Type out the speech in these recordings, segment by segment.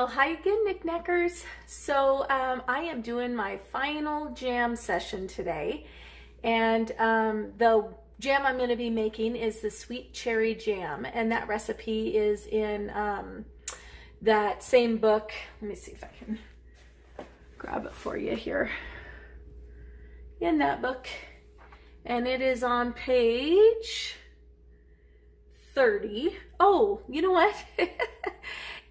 hi again, NicNackers. So I am doing my final jam session today, and the jam I'm going to be making is the sweet cherry jam, and that recipe is in that same book. Let me see if I can grab it for you here. In that book, and it is on page 30. Oh, you know what?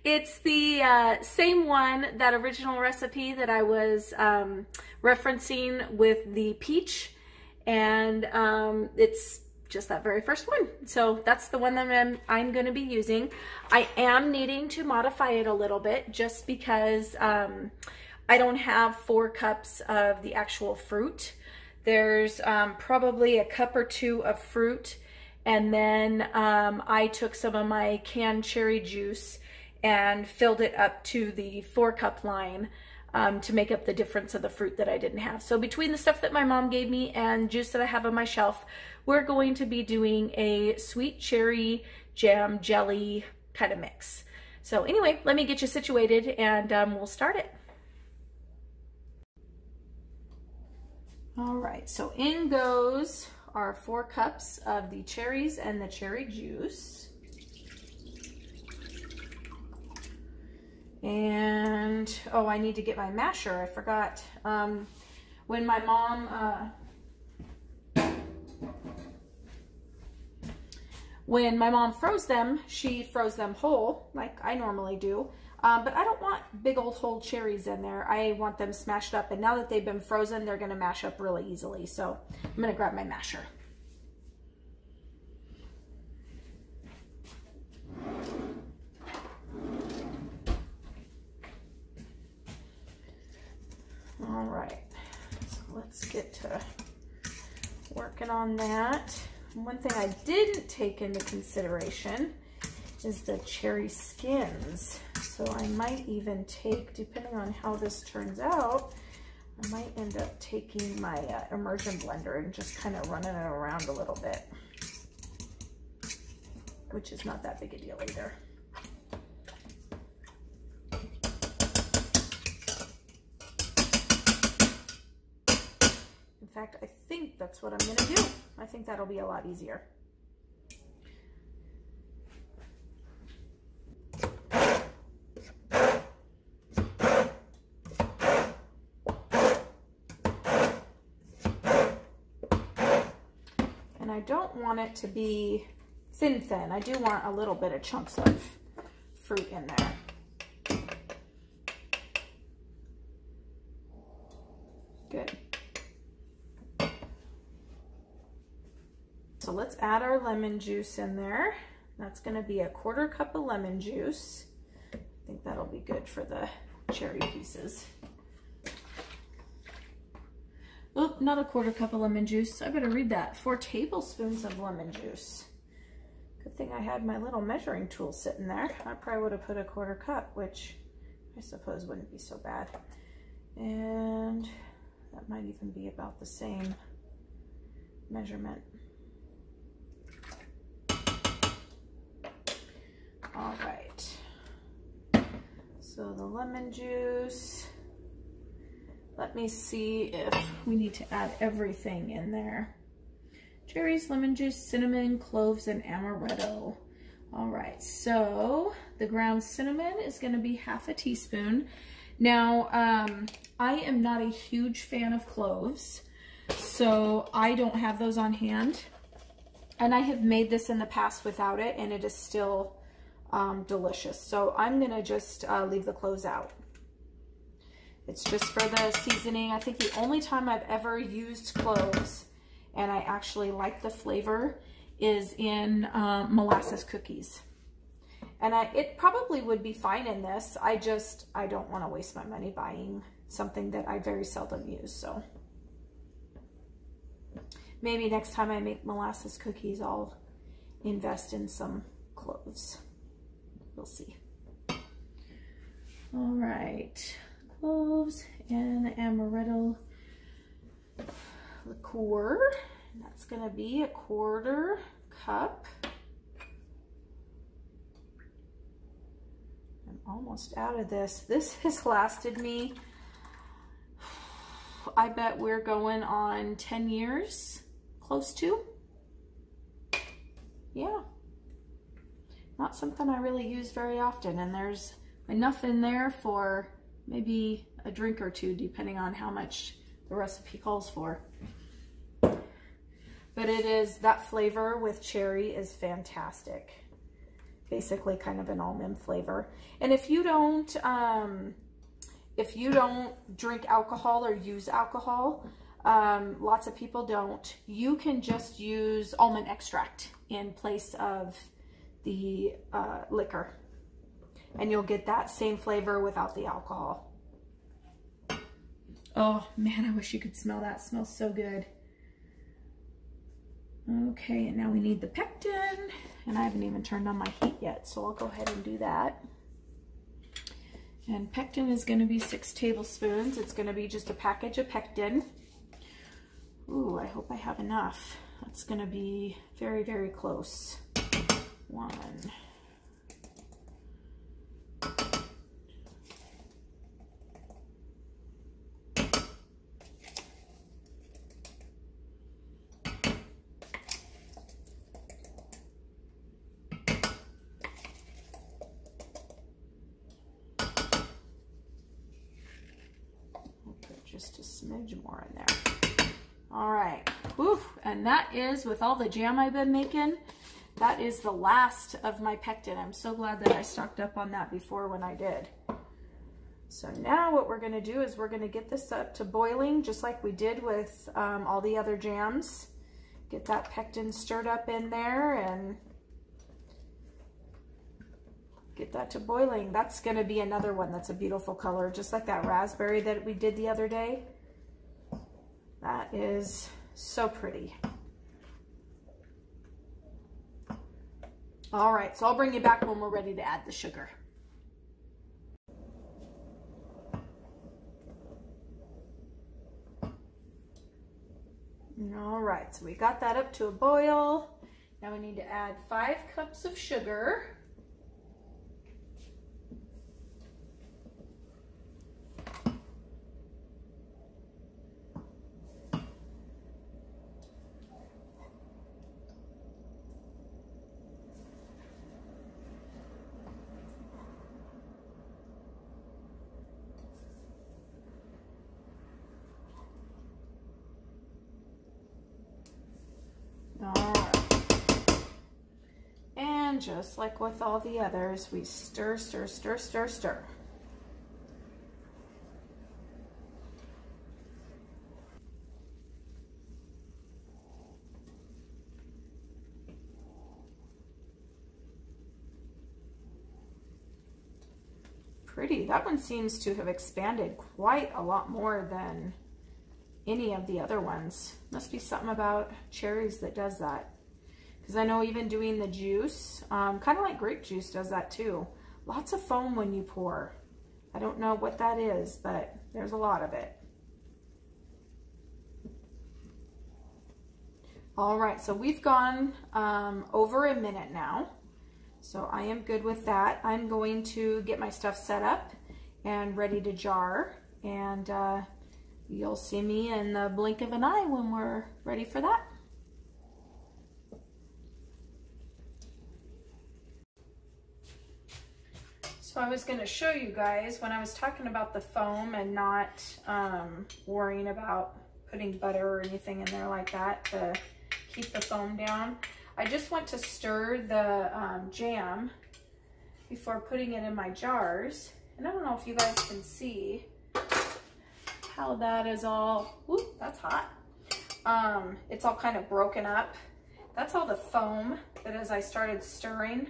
It's the same one, that original recipe that I was referencing with the peach, and it's just that very first one. So that's the one that I'm going to be using. I am needing to modify it a little bit just because I don't have 4 cups of the actual fruit. There's probably a cup or 2 of fruit, and then I took some of my canned cherry juice and filled it up to the 4-cup line to make up the difference of the fruit that I didn't have. So between the stuff that my mom gave me and juice that I have on my shelf, we're going to be doing a sweet cherry jam jelly kind of mix. So anyway, let me get you situated and we'll start it. All right, so in goes our 4 cups of the cherries and the cherry juice. And, oh, I need to get my masher. I forgot. When my mom froze them, she froze them whole, like I normally do. But I don't want big old whole cherries in there. I want them smashed up. And now that they've been frozen, they're going to mash up really easily. So I'm going to grab my masher. All right, so let's get to working on that. One thing I didn't take into consideration is the cherry skins. So I might even take, depending on how this turns out, I might end up taking my immersion blender and just kind of running it around a little bit, which is not that big a deal either. In fact, I think that's what I'm going to do. I think that'll be a lot easier. And I don't want it to be thin. I do want a little bit of chunks of fruit in there. Good. So let's add our lemon juice in there. That's going to be a 1/4 cup of lemon juice. I think that'll be good for the cherry pieces. Oh, not a 1/4 cup of lemon juice. I better read that. 4 tablespoons of lemon juice. Good thing I had my little measuring tool sitting there. I probably would have put a 1/4 cup, which I suppose wouldn't be so bad. And that might even be about the same measurement. All right, so the lemon juice, let me see if we need to add everything in there. Cherries, lemon juice, cinnamon, cloves, and amaretto. All right, so the ground cinnamon is gonna be 1/2 teaspoon. Now, I am not a huge fan of cloves, so I don't have those on hand. And I have made this in the past without it, and it is still delicious. So I'm gonna just leave the cloves out. It's just for the seasoning. I think the only time I've ever used cloves, and I actually like the flavor, is in molasses cookies. And it probably would be fine in this. I don't want to waste my money buying something that I very seldom use. So maybe next time I make molasses cookies, I'll invest in some cloves. We'll see. All right, cloves and amaretto liqueur. And that's going to be a 1/4 cup. almost out of this. This has lasted me, I bet we're going on 10 years, close to. Yeah. Not something I really use very often, and there's enough in there for maybe a drink or two, depending on how much the recipe calls for. But it is, that flavor with cherry is fantastic. Basically kind of an almond flavor. And if you don't drink alcohol or use alcohol, lots of people don't, you can just use almond extract in place of the liquor, and you'll get that same flavor without the alcohol. Oh man, I wish you could smell that. It smells so good. Okay, and now we need the pectin, and I haven't even turned on my heat yet, so I'll go ahead and do that. And pectin is going to be 6 tablespoons. It's going to be just a package of pectin. Ooh, I hope I have enough. That's going to be very, very close. 1. Just a smidge more in there. All right, whew. And that is, with all the jam I've been making, that is the last of my pectin. I'm so glad that I stocked up on that before when I did. So now what we're gonna do is we're gonna get this up to boiling, just like we did with all the other jams. Get that pectin stirred up in there and get that to boiling. That's gonna be another one that's a beautiful color, just like that raspberry that we did the other day. That is so pretty. All right, so I'll bring you back when we're ready to add the sugar. All right, so we got that up to a boil. Now we need to add 5 cups of sugar. And just like with all the others, we stir, stir, stir, stir, stir. Pretty. That one seems to have expanded quite a lot more than any of the other ones. Must be something about cherries that does that. Because I know even doing the juice, kind of like grape juice does that too. Lots of foam when you pour. I don't know what that is, but there's a lot of it. All right, so we've gone over a minute now. So I am good with that. I'm going to get my stuff set up and ready to jar. And you'll see me in the blink of an eye when we're ready for that. So I was going to show you guys when I was talking about the foam and not worrying about putting butter or anything in there like that to keep the foam down. I just went to stir the jam before putting it in my jars. And I don't know if you guys can see how that is all, whoop, that's hot. It's all kind of broken up. That's all the foam that as I started stirring,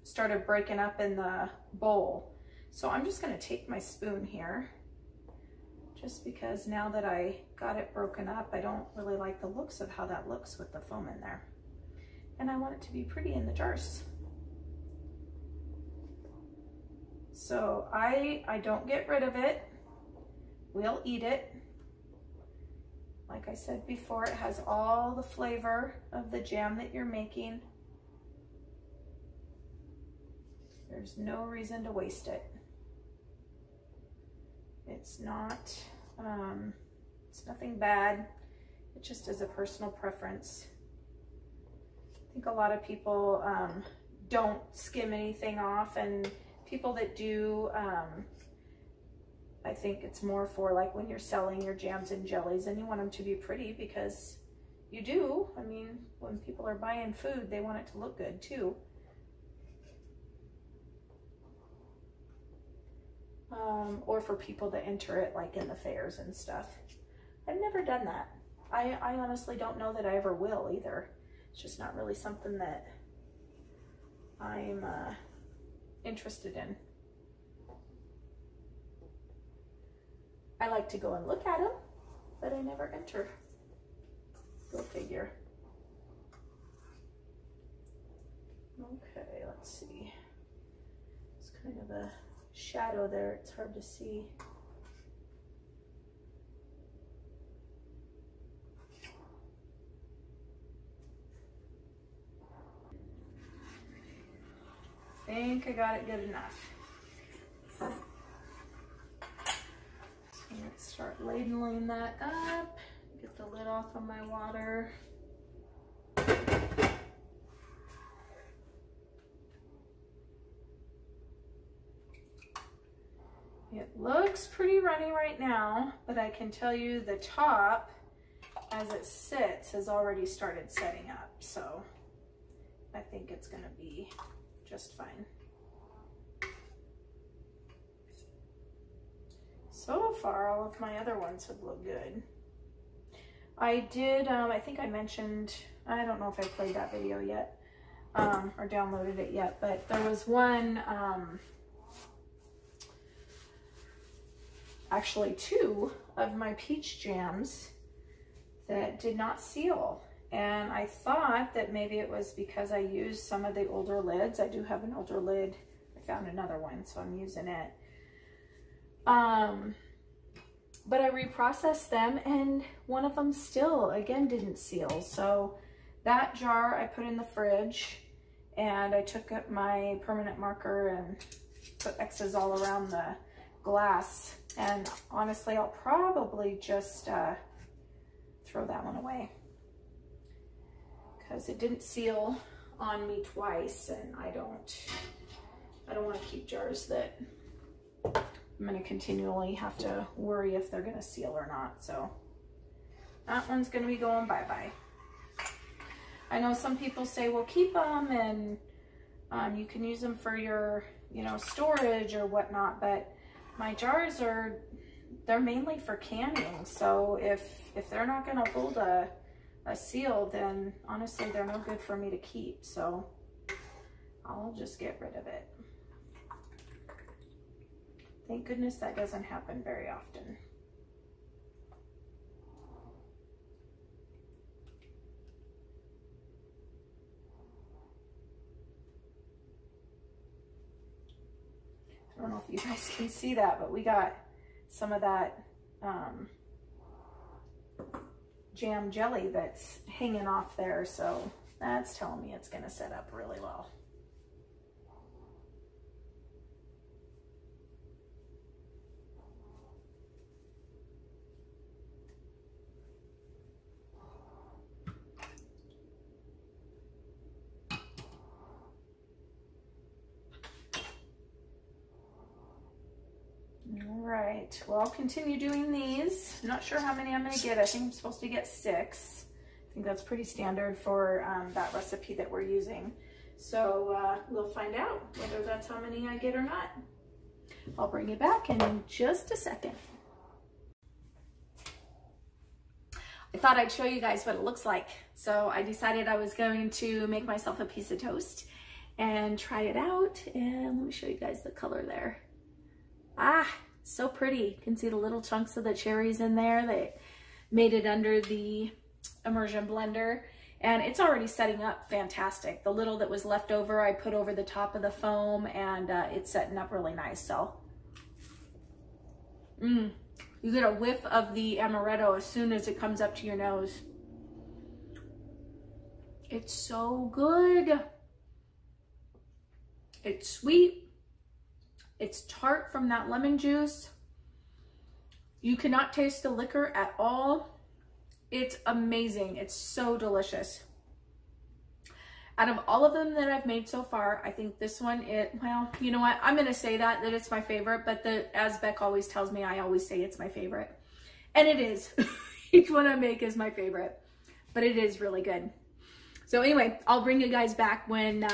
started breaking up in the bowl. So I'm just gonna take my spoon here, just because now that I got it broken up, I don't really like the looks of how that looks with the foam in there. And I want it to be pretty in the jars. So I don't get rid of it. We'll eat it. Like I said before, it has all the flavor of the jam that you're making. There's no reason to waste it. It's not, it's nothing bad. It just is a personal preference. I think a lot of people don't skim anything off, and people that do, I think it's more for like when you're selling your jams and jellies and you want them to be pretty, because you do. I mean, when people are buying food, they want it to look good too. Or for people to enter it like in the fairs and stuff. I've never done that. I honestly don't know that I ever will either. It's just not really something that I'm interested in. I like to go and look at them, but I never enter. Go figure. Okay, let's see. It's kind of a shadow there. It's hard to see. I think I got it good enough. So let's start ladling that up. Get the lid off of my water. It looks pretty runny right now, but I can tell you the top, as it sits, has already started setting up. So I think it's gonna be just fine. So far, all of my other ones have looked good. I did, I think I mentioned, I don't know if I played that video yet, or downloaded it yet, but there was one, actually two of my peach jams that did not seal. And I thought that maybe it was because I used some of the older lids. I do have an older lid. I found another one, so I'm using it. But I reprocessed them, and one of them still, again, didn't seal. So that jar I put in the fridge, and I took up my permanent marker and put X's all around the glass. And honestly, I'll probably just throw that one away, because it didn't seal on me twice, and I don't want to keep jars that I'm going to continually have to worry if they're going to seal or not. So that one's going to be going bye-bye. I know some people say, well, keep them and you can use them for your, you know, storage or whatnot, but my jars they're mainly for canning. So if they're not going to hold a seal, then honestly, they're no good for me to keep. So I'll just get rid of it. Thank goodness that doesn't happen very often. I don't know if you guys can see that, but we got some of that jam jelly that's hanging off there, so that's telling me it's going to set up really well. All right, well, I'll continue doing these. I'm not sure how many I'm going to get. I think I'm supposed to get 6. I think that's pretty standard for that recipe that we're using. So we'll find out whether that's how many I get or not. I'll bring you back in just a second. I thought I'd show you guys what it looks like. So I decided I was going to make myself a piece of toast and try it out. And let me show you guys the color there. Ah, so pretty. You can see the little chunks of the cherries in there. They made it under the immersion blender, and it's already setting up fantastic. The little that was left over, I put over the top of the foam, and it's setting up really nice. So, you get a whiff of the amaretto as soon as it comes up to your nose. It's so good. It's sweet. It's tart from that lemon juice. You cannot taste the liquor at all. It's amazing. It's so delicious. Out of all of them that I've made so far, I think this one, well, you know what? I'm going to say that it's my favorite, but as Beck always tells me, I always say it's my favorite. And it is. Each one I make is my favorite, but it is really good. So anyway, I'll bring you guys back when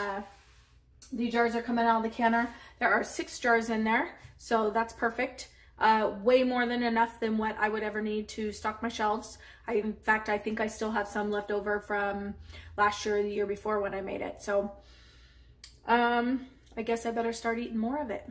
the jars are coming out of the canner. There are 6 jars in there, so that's perfect. Way more than enough than what I would ever need to stock my shelves. In fact, I think I still have some left over from last year or the year before when I made it. So I guess I better start eating more of it.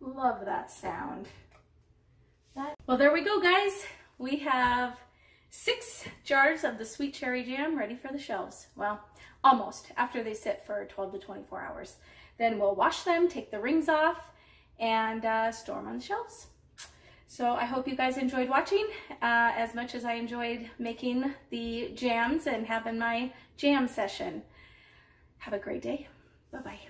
Love that sound. Well, there we go, guys. We have 6 jars of the sweet cherry jam ready for the shelves. Well, almost, after they sit for 12 to 24 hours. Then we'll wash them, take the rings off, and store them on the shelves. So I hope you guys enjoyed watching as much as I enjoyed making the jams and having my jam session. Have a great day. Bye-bye.